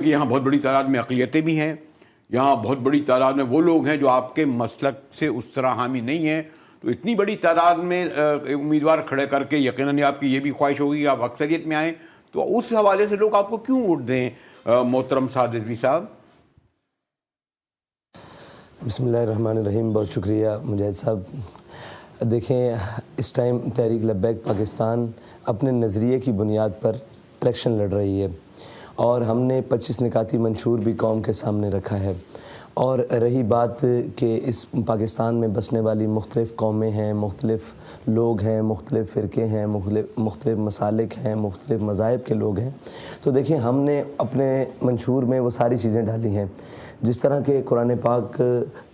کہ یہاں بہت بڑی تعداد میں اقلیتیں بھی ہیں، یہاں بہت بڑی تعداد میں وہ لوگ ہیں جو آپ کے مسلک سے اس طرح حامی نہیں ہیں، تو اتنی بڑی تعداد میں امیدوار کھڑے کر کے یقیناً آپ کی یہ بھی خواہش ہوگی کہ آپ اکثریت میں آئیں، تو اس حوالے سے لوگ آپ کو کیوں ووٹ دیں محترم سعد رضوی صاحب؟ بسم اللہ الرحمن الرحیم، بہت شکریہ مجاہد صاحب۔ دیکھیں، اس ٹائم تحریک لبیک پاکستان اپنے نظریے کی بنیاد پر الیکشن لڑ رہی ہے، اور ہم نے 25 نکاتی منشور بھی قوم کے سامنے رکھا ہے۔ اور رہی بات کہ اس پاکستان میں بسنے والی مختلف قومیں ہیں، مختلف لوگ ہیں، مختلف فرقے ہیں، مختلف مسالک ہیں، مختلف مذاہب کے لوگ ہیں، تو دیکھیں ہم نے اپنے منشور میں وہ ساری چیزیں ڈالی ہیں۔ جس طرح کہ قرآن پاک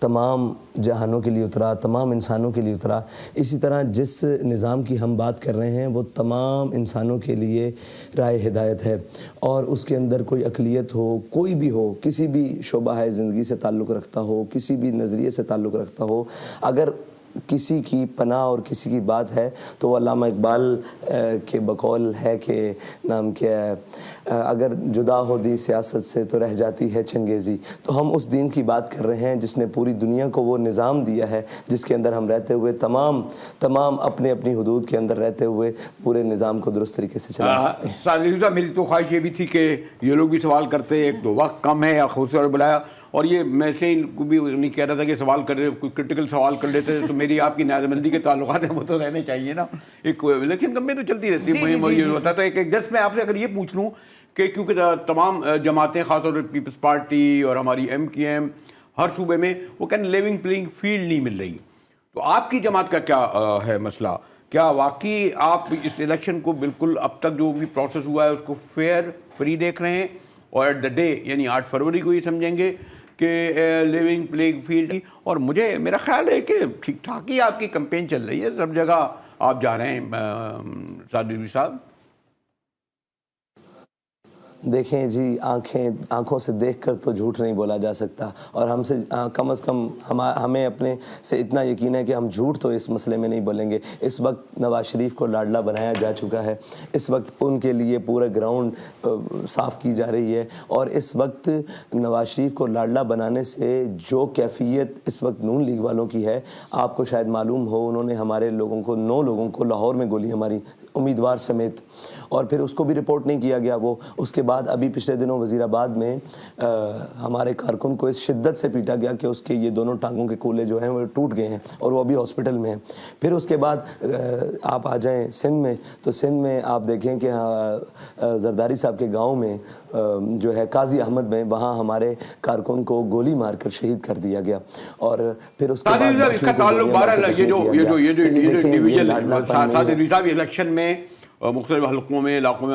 تمام جہانوں کے لیے اترا، تمام انسانوں کے لیے اترا، اسی طرح جس نظام کی ہم بات کر رہے ہیں وہ تمام انسانوں کے لیے رائے ہدایت ہے، اور اس کے اندر کوئی اقلیت ہو، کوئی بھی ہو، کسی بھی شعبہ زندگی سے تعلق رکھتا ہو، کسی بھی نظریے سے تعلق رکھتا ہو، اگر کسی کی پناہ اور کسی کی بات ہے تو وہ علامہ اقبال کے بقول ہے کہ نام کیا ہے، اگر جدا ہو دی سیاست سے تو رہ جاتی ہے چنگیزی۔ تو ہم اس دین کی بات کر رہے ہیں جس نے پوری دنیا کو وہ نظام دیا ہے جس کے اندر ہم رہتے ہوئے تمام اپنی حدود کے اندر رہتے ہوئے پورے نظام کو درست طریقے سے چلا سکتے ہیں۔ سعد، میری تو خواہش یہ بھی تھی کہ یہ لوگ بھی سوال کرتے، ایک تو وقت کم ہے یا خود سے بلایا، اور یہ میں سے ان کو بھی نہیں کہہ رہا تھا کہ سوال کر رہے، کوئی کرٹیکل سوال کر لیتے تو میری آپ کی نیازمندی کے تعلقات ہیں وہ تو رہنے چاہیے نا، ایک الیکشن کم میں تو چلتی رہتی ہے مہم، یہ ہوتا تھا ایک جس میں آپ سے اگر یہ پوچھ لوں کہ کیونکہ تمام جماعتیں، خاص طور پر پیپلز پارٹی اور ہماری ایم کی ایم، ہر صوبے میں وہ کہنے لیونگ پلینگ فیلڈ نہیں مل رہی، تو آپ کی جماعت کا کیا ہے مسئلہ؟ کیا واقعی آپ اس الیکشن کو بالکل اب تک جو بھی پروسیس ہوا ہے اس کو فیئر فری دیکھ رہے ہیں، اور ایٹ دا ڈے یعنی 8 فروری کو یہ سمجھیں گے کہ لیونگ پلینگ فیلڈ؟ اور میرا خیال ہے کہ ٹھیک ٹھاک ہی آپ کی کمپین چل رہی ہے، سب جگہ آپ جا رہے ہیں سعد رضوی صاحب۔ دیکھیں جی، آنکھوں سے دیکھ کر تو جھوٹ نہیں بولا جا سکتا، اور ہم سے کم از کم ہمیں اپنے سے اتنا یقین ہے کہ ہم جھوٹ تو اس مسئلے میں نہیں بولیں گے۔ اس وقت نواز شریف کو لاڈلا بنایا جا چکا ہے، اس وقت ان کے لیے پورا گراؤنڈ صاف کی جا رہی ہے، اور اس وقت نواز شریف کو لاڈلا بنانے سے جو کیفیت اس وقت نون لیگ والوں کی ہے، آپ کو شاید معلوم ہو، انہوں نے ہمارے لوگوں کو 9 لوگوں کو لاہور میں گولیاں ماری، امیدوار سمیت، اور پھر اس کو بھی رپورٹ نہیں کیا گیا۔ وہ اس کے بعد ابھی پچھلے دنوں وزیر آباد میں ہمارے کارکن کو اس شدت سے پیٹا گیا کہ اس کے یہ دونوں ٹانگوں کے کولے جو ہیں وہ ٹوٹ گئے ہیں، اور وہ ابھی ہاسپٹل میں ہیں۔ پھر اس کے بعد آپ آ جائیں سندھ میں، تو سندھ میں آپ دیکھیں کہ زرداری صاحب کے گاؤں میں جو ہے قاضی احمد میں، وہاں ہمارے کارکن کو گولی مار کر شہید کر دیا گیا، اور پھر اس کے بعد اس کا تعلق یہ جو ڈویژن سعد رضوی صاحب الیکشن میں مختلف حلقوں میں، علاقوں میں